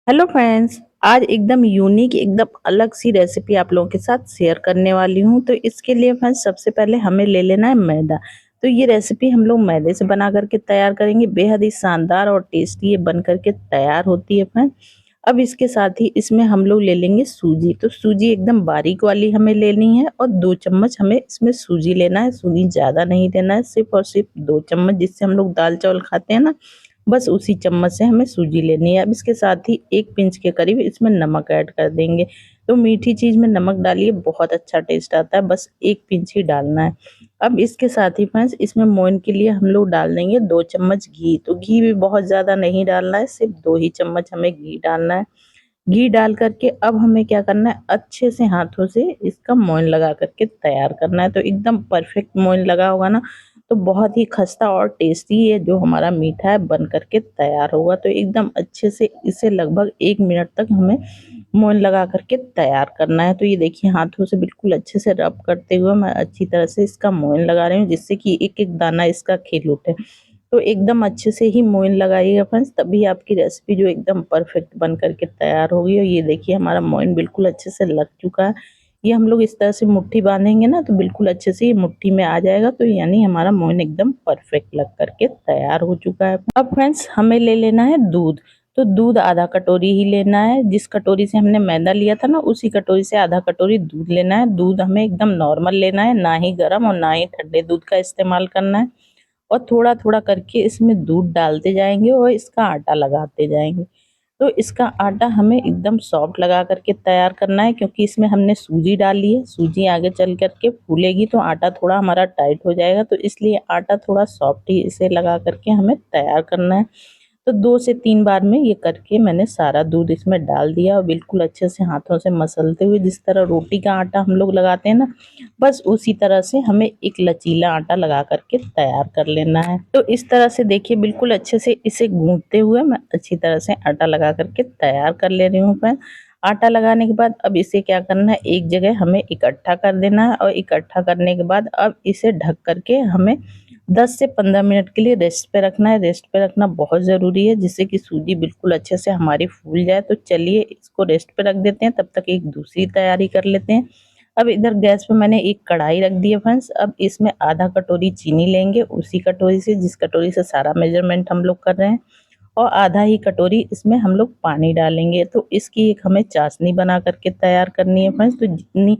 Hello friends. आज एकदम unique एकदम अलग सी रेसिपी आप लोगों के साथ शेयर करने वाली हूँ। तो इसके लिए फ्रेंड्स सबसे पहले हमें ले लेना है मैदा। तो ये रेसिपी हम लोग मैदे से बना करके तैयार करेंगे। बेहद ही शानदार और टेस्टी ये बन करके तैयार होती है फ्रेंड्स। अब इसके साथ ही इसमें हम लोग ले लेंगे सूजी। तो सूजी एकदम बारीक वाली हमें लेनी है और 2 चम्मच हमें इसमें सूजी लेना है। सूजी ज़्यादा नहीं लेना है, सिर्फ और सिर्फ 2 चम्मच, जिससे हम लोग दाल चावल खाते हैं ना, बस उसी चम्मच से हमें सूजी लेनी है। अब इसके साथ ही 1 पिंच के करीब इसमें नमक ऐड कर देंगे। तो मीठी चीज़ में नमक डालिए, बहुत अच्छा टेस्ट आता है, बस 1 पिंच ही डालना है। अब इसके साथ ही फ्रेंड्स इसमें मोइन के लिए हम लोग डाल देंगे 2 चम्मच घी। तो घी भी बहुत ज़्यादा नहीं डालना है, सिर्फ 2 ही चम्मच हमें घी डालना है। घी डाल करके अब हमें क्या करना है, अच्छे से हाथों से इसका मोइन लगा करके तैयार करना है। तो एकदम परफेक्ट मोइन लगा होगा ना, तो बहुत ही खस्ता और टेस्टी ये जो हमारा मीठा है बन करके तैयार होगा। तो एकदम अच्छे से इसे लगभग 1 मिनट तक हमें मोइन लगा करके तैयार करना है। तो ये देखिए हाथों से बिल्कुल अच्छे से रब करते हुए मैं अच्छी तरह से इसका मोइन लगा रही हूँ, जिससे कि एक एक दाना इसका खिल उठे। तो एकदम अच्छे से ही मोइन लगाइएगा फ्रेंड्स, तभी आपकी रेसिपी जो एकदम परफेक्ट बन करके तैयार होगी। और ये देखिए हमारा मोइन बिल्कुल अच्छे से लग चुका है। ये हम लोग इस तरह से मुट्ठी बांधेंगे ना, तो बिल्कुल अच्छे से ये मुट्ठी में आ जाएगा। तो यानी हमारा मोइन एकदम परफेक्ट लग करके तैयार हो चुका है। अब फ्रेंड्स हमें ले लेना है दूध। तो दूध आधा कटोरी ही लेना है। जिस कटोरी से हमने मैदा लिया था ना, उसी कटोरी से आधा कटोरी दूध लेना है। दूध हमें एकदम नॉर्मल लेना है, ना ही गर्म और ना ही ठंडे दूध का इस्तेमाल करना है। और थोड़ा थोड़ा करके इसमें दूध डालते जाएंगे और इसका आटा लगाते जाएंगे। तो इसका आटा हमें एकदम सॉफ्ट लगा करके तैयार करना है, क्योंकि इसमें हमने सूजी डाली है। सूजी आगे चल करके फूलेगी तो आटा थोड़ा हमारा टाइट हो जाएगा, तो इसलिए आटा थोड़ा सॉफ्ट ही इसे लगा करके हमें तैयार करना है। तो 2 से 3 बार में ये करके मैंने सारा दूध इसमें डाल दिया और बिल्कुल अच्छे से हाथों से मसलते हुए, जिस तरह रोटी का आटा हम लोग लगाते हैं ना, बस उसी तरह से हमें एक लचीला आटा लगा करके तैयार कर लेना है। तो इस तरह से देखिए बिल्कुल अच्छे से इसे गूंथते हुए मैं अच्छी तरह से आटा लगा करके तैयार कर ले रही हूँ फ्रेंड। आटा लगाने के बाद अब इसे क्या करना है, एक जगह हमें इकट्ठा कर देना है। और इकट्ठा करने के बाद अब इसे ढक करके हमें 10 से 15 मिनट के लिए रेस्ट पे रखना है। रेस्ट पे रखना बहुत ज़रूरी है, जिससे कि सूजी बिल्कुल अच्छे से हमारी फूल जाए। तो चलिए इसको रेस्ट पे रख देते हैं, तब तक एक दूसरी तैयारी कर लेते हैं। अब इधर गैस पे मैंने एक कढ़ाई रख दी है फ्रेंड्स। अब इसमें आधा कटोरी चीनी लेंगे, उसी कटोरी से जिस कटोरी से सारा मेजरमेंट हम लोग कर रहे हैं। और आधा ही कटोरी इसमें हम लोग पानी डालेंगे। तो इसकी एक हमें चाशनी बना करके तैयार करनी है फ्रेंड्स। तो जितनी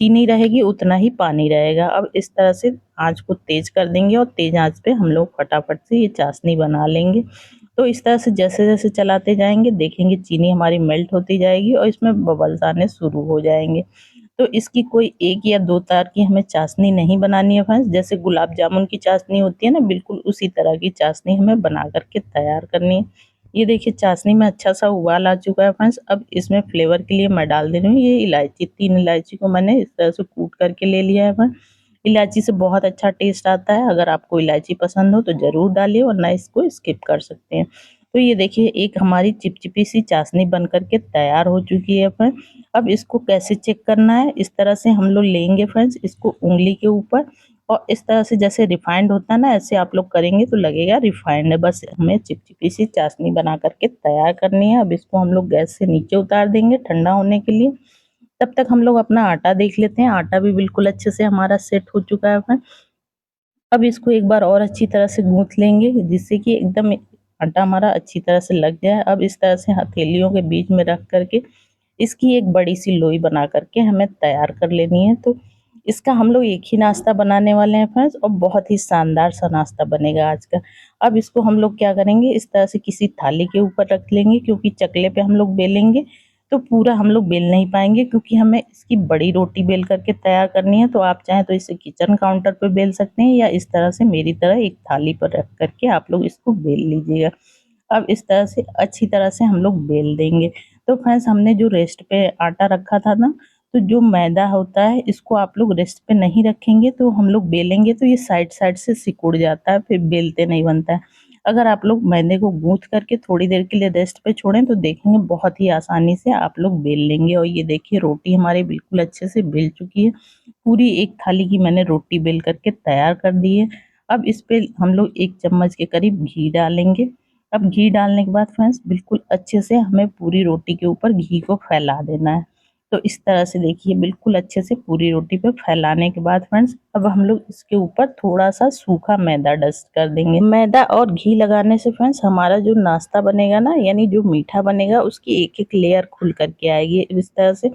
चीनी रहेगी उतना ही पानी रहेगा। अब इस तरह से आँच को तेज कर देंगे और तेज आँच पे हम लोग फटाफट से ये चाशनी बना लेंगे। तो इस तरह से जैसे जैसे चलाते जाएंगे देखेंगे चीनी हमारी मेल्ट होती जाएगी और इसमें बबल्स आने शुरू हो जाएंगे। तो इसकी कोई 1 या 2 तार की हमें चाशनी नहीं बनानी है फ्रेंड्स। जैसे गुलाब जामुन की चाशनी होती है ना, बिल्कुल उसी तरह की चाशनी हमें बना करके तैयार करनी है। ये देखिए चाशनी में अच्छा सा उबाल आ चुका है फ्रेंड्स। अब इसमें फ्लेवर के लिए मैं डाल दे रही हूँ ये इलायची। 3 इलायची को मैंने इस तरह से कूट करके ले लिया है फ्रेंड्स। इलायची से बहुत अच्छा टेस्ट आता है। अगर आपको इलायची पसंद हो तो ज़रूर डालिए, वरना इसको स्किप कर सकते हैं। तो ये देखिए एक हमारी चिपचिपी सी चाशनी बन करके तैयार हो चुकी है फ्रेंड्स। अब इसको कैसे चेक करना है, इस तरह से हम लोग लेंगे फ्रेंड्स इसको उंगली के ऊपर, और इस तरह से जैसे रिफाइंड होता है ना, ऐसे आप लोग करेंगे तो लगेगा रिफाइंड है। बस हमें चिपचिपी सी चाशनी बना करके तैयार करनी है। अब इसको हम लोग गैस से नीचे उतार देंगे ठंडा होने के लिए। तब तक हम लोग अपना आटा देख लेते हैं। आटा भी बिल्कुल अच्छे से हमारा सेट हो चुका है फ्रेंड। अब इसको एक बार और अच्छी तरह से गूंथ लेंगे, जिससे कि एकदम आटा हमारा अच्छी तरह से लग जाए। अब इस तरह से हथेलियों के बीच में रख करके इसकी एक बड़ी सी लोई बना करके हमें तैयार कर लेनी है। तो इसका हम लोग एक ही नाश्ता बनाने वाले हैं फ्रेंड्स, और बहुत ही शानदार सा नाश्ता बनेगा आज का। अब इसको हम लोग क्या करेंगे, इस तरह से किसी थाली के ऊपर रख लेंगे, क्योंकि चकले पे हम लोग बेलेंगे तो पूरा हम लोग बेल नहीं पाएंगे, क्योंकि हमें इसकी बड़ी रोटी बेल करके तैयार करनी है। तो आप चाहें तो इसे किचन काउंटर पे बेल सकते हैं, या इस तरह से मेरी तरह एक थाली पर रख करके आप लोग इसको बेल लीजिएगा। अब इस तरह से अच्छी तरह से हम लोग बेल देंगे। तो फ्रेंड्स हमने जो रेस्ट पे आटा रखा था ना, तो जो मैदा होता है इसको आप लोग रेस्ट पे नहीं रखेंगे, तो हम लोग बेलेंगे तो ये साइड साइड से सिकुड़ जाता है, फिर बेलते नहीं बनता है। अगर आप लोग मैदे को गूंथ करके थोड़ी देर के लिए रेस्ट पे छोड़ें तो देखेंगे बहुत ही आसानी से आप लोग बेल लेंगे। और ये देखिए रोटी हमारी बिल्कुल अच्छे से बेल चुकी है। पूरी एक थाली की मैंने रोटी बेल करके तैयार कर दी है। अब इस पे हम लोग 1 चम्मच के करीब घी डालेंगे अब घी डालने के बाद फ्रेंड्स बिल्कुल अच्छे से हमें पूरी रोटी के ऊपर घी को फैला देना है। तो इस तरह से देखिए बिल्कुल अच्छे से पूरी रोटी पे फैलाने के बाद फ्रेंड्स अब हम लोग इसके ऊपर थोड़ा-सा सूखा मैदा डस्ट कर देंगे। मैदा और घी लगाने से फ्रेंड्स हमारा जो नाश्ता बनेगा ना, यानी जो मीठा बनेगा, उसकी एक-एक लेयर खुल कर के आएगी। इस तरह से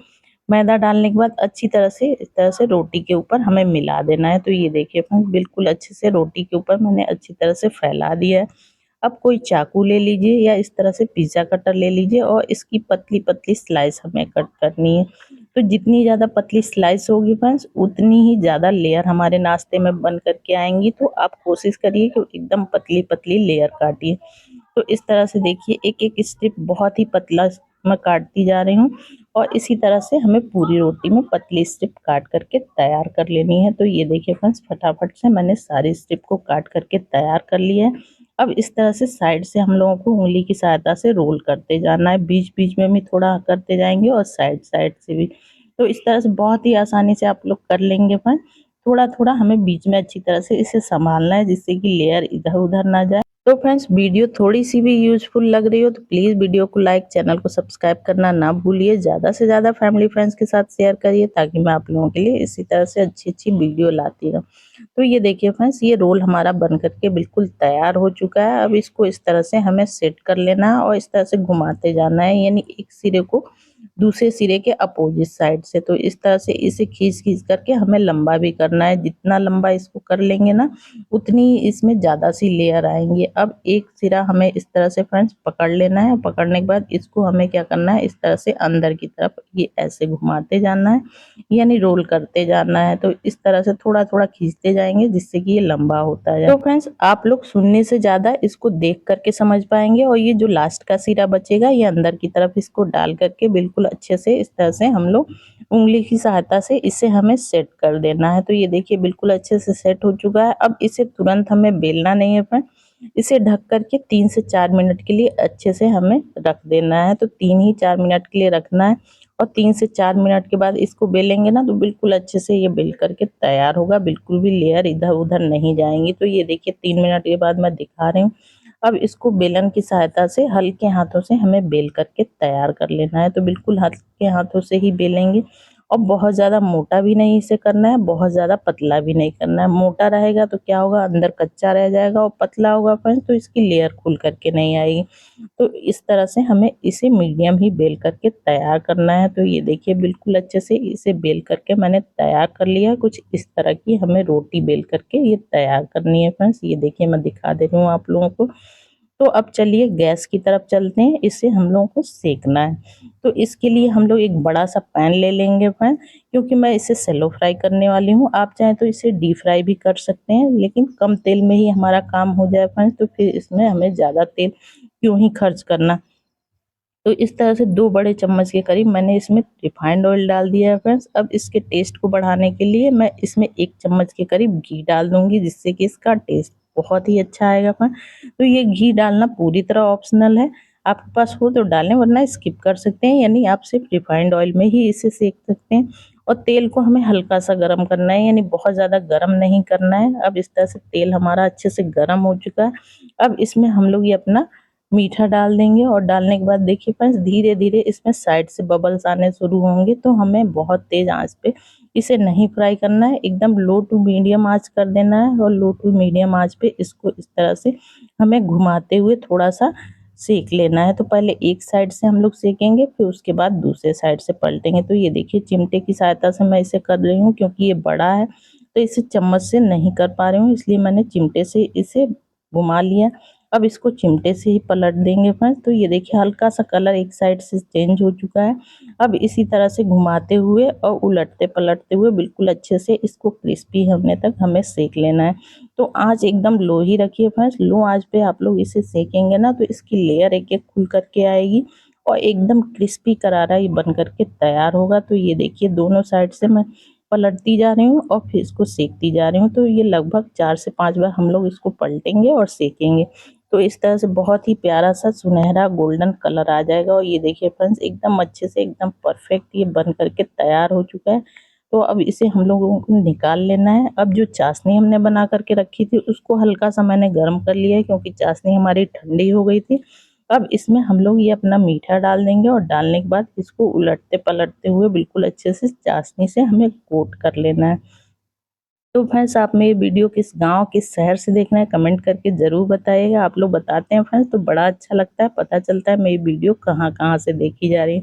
मैदा डालने के बाद अच्छी तरह से इस तरह से रोटी के ऊपर हमें मिला देना है। तो ये देखिए फ्रेंड्स बिल्कुल अच्छे से रोटी के ऊपर मैंने अच्छी तरह से फैला दिया है। अब कोई चाकू ले लीजिए या इस तरह से पिज़्ज़ा कटर ले लीजिए और इसकी पतली-पतली स्लाइस हमें कट करनी है। तो जितनी ज़्यादा पतली स्लाइस होगी फ्रेंड्स उतनी ही ज़्यादा लेयर हमारे नाश्ते में बन कर के आएँगी। तो आप कोशिश करिए कि एकदम पतली-पतली लेयर काटिए। तो इस तरह से देखिए एक-एक स्ट्रिप बहुत ही पतला मैं काटती जा रही हूँ और इसी तरह से हमें पूरी रोटी में पतली स्ट्रिप काट करके तैयार कर लेनी है। तो ये देखिए फ्रेंड्स फटाफट से मैंने सारी स्ट्रिप को काट करके तैयार कर लिया है। अब इस तरह से साइड से हम लोगों को उँगली की सहायता से रोल करते जाना है। बीच-बीच में भी थोड़ा करते जाएँगे और साइड-साइड से भी। तो इस तरह से बहुत ही आसानी से आप लोग कर लेंगे फ्रेंड्स। थोड़ा-थोड़ा हमें बीच में अच्छी तरह से इसे सँभालना है जिससे कि लेयर इधर-उधर ना जाए। तो फ्रेंड्स वीडियो थोड़ी-सी भी यूज़फुल लग रही हो तो प्लीज़ वीडियो को लाइक, चैनल को सब्सक्राइब करना ना भूलिए। ज़्यादा से ज़्यादा फैमिली फ्रेंड्स के साथ शेयर करिए ताकि मैं आप लोगों के लिए इसी तरह से अच्छी-अच्छी वीडियो लाती रहूँ। तो ये देखिए फ्रेंड्स ये रोल हमारा बन कर के बिल्कुल तैयार हो चुका है। अब इसको इस तरह से हमें सेट कर लेना है और इस तरह से घुमाते जाना है, यानी एक सिरे को दूसरे सिरे के अपोजिट साइड से। तो इस तरह से इसे खींच-खींच करके हमें लंबा भी करना है। जितना लंबा इसको कर लेंगे ना उतनी इसमें ज़्यादा सी लेयर आएँगी। अब एक सिरा हमें इस तरह से फ्रेंड्स पकड़ लेना है। पकड़ने के बाद इसको हमें क्या करना है, इस तरह से अंदर की तरफ ये ऐसे घुमाते जाना है, यानी रोल करते जाना है। तो इस तरह से थोड़ा-थोड़ा खींचते जाएँगे जिससे कि ये लंबा होता जाए। तो फ्रेंड्स आप लोग सुनने से ज़्यादा इसको देख कर के समझ पाएँगे और ये जो लास्ट का सिरा बचेगा ये अंदर की तरफ इसको डाल कर के बिल्कुल अच्छे से इस तरह से हम लोग उँगली की सहायता से इसे हमें सेट कर देना है। तो ये देखिए बिल्कुल अच्छे से सेट हो चुका है। अब इसे तुरंत हमें बेलना नहीं है फ्रेंड, इसे ढक कर के 3 से 4 मिनट के लिए अच्छे से हमें रख देना है। तो 3 ही 4 मिनट के लिए रखना है और 3 से 4 मिनट के बाद इसको बेलेंगे ना तो बिल्कुल अच्छे से ये बेल कर के तैयार होगा, बिल्कुल भी लेयर इधर-उधर नहीं जाएँगी। तो ये देखिए 3 मिनट के बाद मैं दिखा रही हूँ। अब इसको बेलन की सहायता से हल्के हाथों से हमें बेल करके तैयार कर लेना है। तो बिल्कुल हल्के हाथों से ही बेलेंगे और बहुत ज़्यादा मोटा भी नहीं इसे करना है, बहुत ज़्यादा पतला भी नहीं करना है। मोटा रहेगा तो क्या होगा, अंदर कच्चा रह जाएगा और पतला होगा फ्रेंड्स तो इसकी लेयर खुल कर के नहीं आएगी। तो इस तरह से हमें इसे मीडियम ही बेल करके तैयार करना है। तो ये देखिए बिल्कुल अच्छे से इसे बेल करके मैंने तैयार कर लिया है। कुछ इस तरह की हमें रोटी बेल करके ये तैयार करनी है फ्रेंड्स। ये देखिए मैं दिखा दे रही हूँ आप लोगों को। तो अब चलिए गैस की तरफ चलते हैं, इसे हम लोगों को सेकना है। तो इसके लिए हम लोग एक बड़ा-सा पैन ले लेंगे फ्रेंड, क्योंकि मैं इसे शैलो फ्राई करने वाली हूँ। आप चाहें तो इसे डीप फ्राई भी कर सकते हैं, लेकिन कम तेल में ही हमारा काम हो जाए फ्रेंड्स, तो फिर इसमें हमें ज़्यादा तेल क्यों ही खर्च करना। तो इस तरह से 2 बड़े चम्मच के करीब मैंने इसमें रिफाइंड ऑयल डाल दिया है फ्रेंड्स। अब इसके टेस्ट को बढ़ाने के लिए मैं इसमें 1 चम्मच के करीब घी डाल दूँगी, जिससे कि इसका टेस्ट बहुत ही अच्छा आएगा फ्रेंड। तो ये घी डालना पूरी तरह ऑप्शनल है, आपके पास हो तो डालें वरना स्किप कर सकते हैं, यानी आप सिर्फ रिफाइंड ऑयल में ही इसे सेक सकते हैं। और तेल को हमें हल्का-सा गरम करना है, यानी बहुत ज़्यादा गरम नहीं करना है। अब इस तरह से तेल हमारा अच्छे से गरम हो चुका है। अब इसमें हम लोग ये अपना मीठा डाल देंगे और डालने के बाद देखिए फ्रेंड्स धीरे-धीरे इसमें साइड से बबल्स आने शुरू होंगे, तो हमें बहुत तेज़ आँच पे इसे नहीं फ्राई करना है, एकदम लो टू मीडियम आँच कर देना है और लो टू मीडियम आँच पे इसको इस तरह से हमें घुमाते हुए थोड़ा-सा सेक लेना है। तो पहले एक साइड से हम लोग सेकेंगे, फिर उसके बाद दूसरे साइड से पलटेंगे। तो ये देखिए चिमटे की सहायता से मैं इसे कर रही हूँ, क्योंकि ये बड़ा है, तो इसे चम्मच से नहीं कर पा रही हूँ, इसलिए मैंने चिमटे से इसे घुमा लिया। अब इसको चिमटे से ही पलट देंगे फ्रेंड्स। तो ये देखिए हल्का-सा कलर एक साइड से चेंज हो चुका है। अब इसी तरह से घुमाते हुए और उलटते-पलटते हुए बिल्कुल अच्छे से इसको क्रिस्पी होने तक हमें सेक लेना है। तो आँच एकदम लो ही रखिए फ्रेंड्स, लो आँच पे आप लोग इसे सेकेंगे ना तो इसकी लेयर एक-एक खुल कर के आएगी और एकदम क्रिस्पी करारा ये बन कर के तैयार होगा। तो ये देखिए दोनों साइड से मैं पलटती जा रही हूँ और फिर इसको सेकती जा रही हूँ। तो ये लगभग 4 से 5 बार हम लोग इसको पलटेंगे और सेकेंगे। तो इस तरह से बहुत ही प्यारा सा सुनहरा गोल्डन कलर आ जाएगा और ये देखिए फ्रेंड्स एकदम अच्छे से एकदम परफेक्ट ये बन करके तैयार हो चुका है। तो अब इसे हम लोगों को निकाल लेना है। अब जो चाशनी हमने बना कर के रखी थी उसको हल्का-सा मैंने गरम कर लिया है क्योंकि चाशनी हमारी ठंडी हो गई थी। अब इसमें हम लोग ये अपना मीठा डाल देंगे और डालने के बाद इसको उलटते-पलटते हुए बिल्कुल अच्छे से चाशनी से हमें कोट कर लेना है। तो फ्रेंड्स आप मेरी वीडियो किस गाँव, किस शहर से देख रहे हैं कमेंट करके ज़रूर बताइएगा। आप लोग बताते हैं फ्रेंड्स तो बड़ा अच्छा लगता है, पता चलता है मेरी वीडियो कहाँ-कहाँ से देखी जा रही है।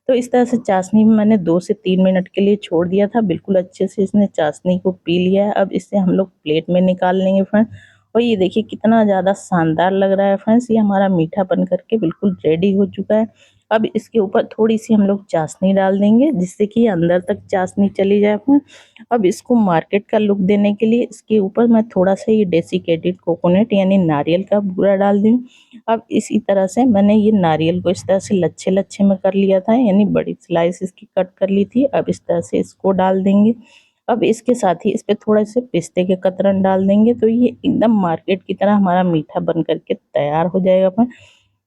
तो इस तरह से चाशनी में मैंने 2 से 3 मिनट के लिए छोड़ दिया था, बिल्कुल अच्छे से इसने चाशनी को पी लिया है। अब इसे हम लोग प्लेट में निकाल लेंगे फ्रेंड्स। और ये देखिए कितना ज़्यादा शानदार लग रहा है फ्रेंड्स, ये हमारा मीठा बन कर के बिल्कुल रेडी हो चुका है। अब इसके ऊपर थोड़ी-सी हम लोग चाशनी डाल देंगे जिससे कि अंदर तक चाशनी चली जाए फ्रेंड्स। अब इसको मार्केट का लुक देने के लिए इसके ऊपर मैं थोड़ा-सा ये डेसिकेटेड कोकोनट यानी नारियल का बूरा डाल दी हूँ। अब इसी तरह से मैंने ये नारियल को इस तरह से लच्छे-लच्छे में कर लिया था यानी बड़ी स्लाइस इसकी कट कर ली थी। अब इस तरह से इसको डाल देंगे। अब इसके साथ ही इस पे थोड़े से पिस्ते के कतरन डाल देंगे तो ये एकदम मार्केट की तरह हमारा मीठा बन कर के तैयार हो जाएगा फ्रेंड्स।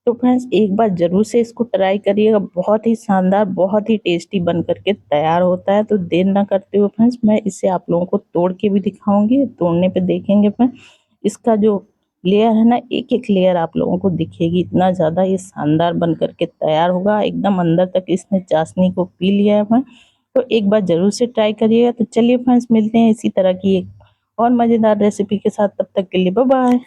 तो फ्रेंड्स एक बार ज़रूर से इसको ट्राई करिएगा, बहुत ही शानदार, बहुत ही टेस्टी बन कर के तैयार होता है। तो देर ना करते हुए फ्रेंड्स मैं इसे आप लोगों को तोड़ के भी दिखाऊँगी, तोड़ने पे देखेंगे फ्रेंड्स इसका जो लेयर है ना, एक-एक लेयर आप लोगों को दिखेगी, इतना ज़्यादा ये शानदार बन कर के तैयार होगा, एकदम अंदर तक इसने चाशनी को पी लिया है फ्रेंड्स। तो एक बार ज़रूर से ट्राई करिएगा। तो चलिए फ्रेंड्स मिलते हैं इसी तरह की एक और मज़ेदार रेसिपी के साथ, तब तक के लिए बाय बाय।